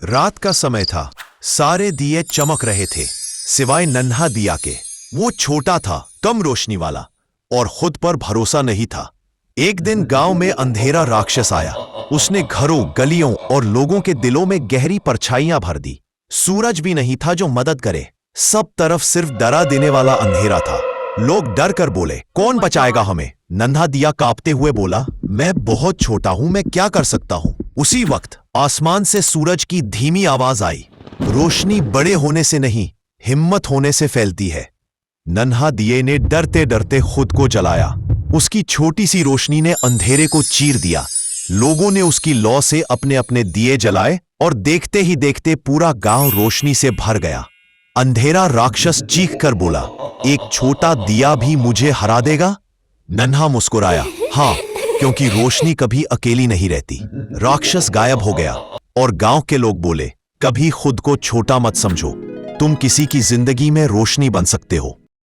रात का समय था। सारे दिए चमक रहे थे सिवाय नन्हा दिया के। वो छोटा था, कम रोशनी वाला और खुद पर भरोसा नहीं था। एक दिन गांव में अंधेरा राक्षस आया। उसने घरों, गलियों और लोगों के दिलों में गहरी परछाइयां भर दी। सूरज भी नहीं था जो मदद करे। सब तरफ सिर्फ डरा देने वाला अंधेरा था। लोग डर कर बोले, कौन बचाएगा हमें? नन्हा दिया कांपते हुए बोला, मैं बहुत छोटा हूं, मैं क्या कर सकता हूं? उसी वक्त आसमान से सूरज की धीमी आवाज आई, रोशनी बड़े होने से नहीं, हिम्मत होने से फैलती है। नन्हा दिए ने डरते डरते खुद को जलाया। उसकी छोटी सी रोशनी ने अंधेरे को चीर दिया। लोगों ने उसकी लौ से अपने अपने दिए जलाए और देखते ही देखते पूरा गांव रोशनी से भर गया। अंधेरा राक्षस चीख कर बोला, एक छोटा दिया भी मुझे हरा देगा? नन्हा मुस्कुराया, हाँ, क्योंकि रोशनी कभी अकेली नहीं रहती। राक्षस गायब हो गया और गांव के लोग बोले, कभी खुद को छोटा मत समझो, तुम किसी की जिंदगी में रोशनी बन सकते हो।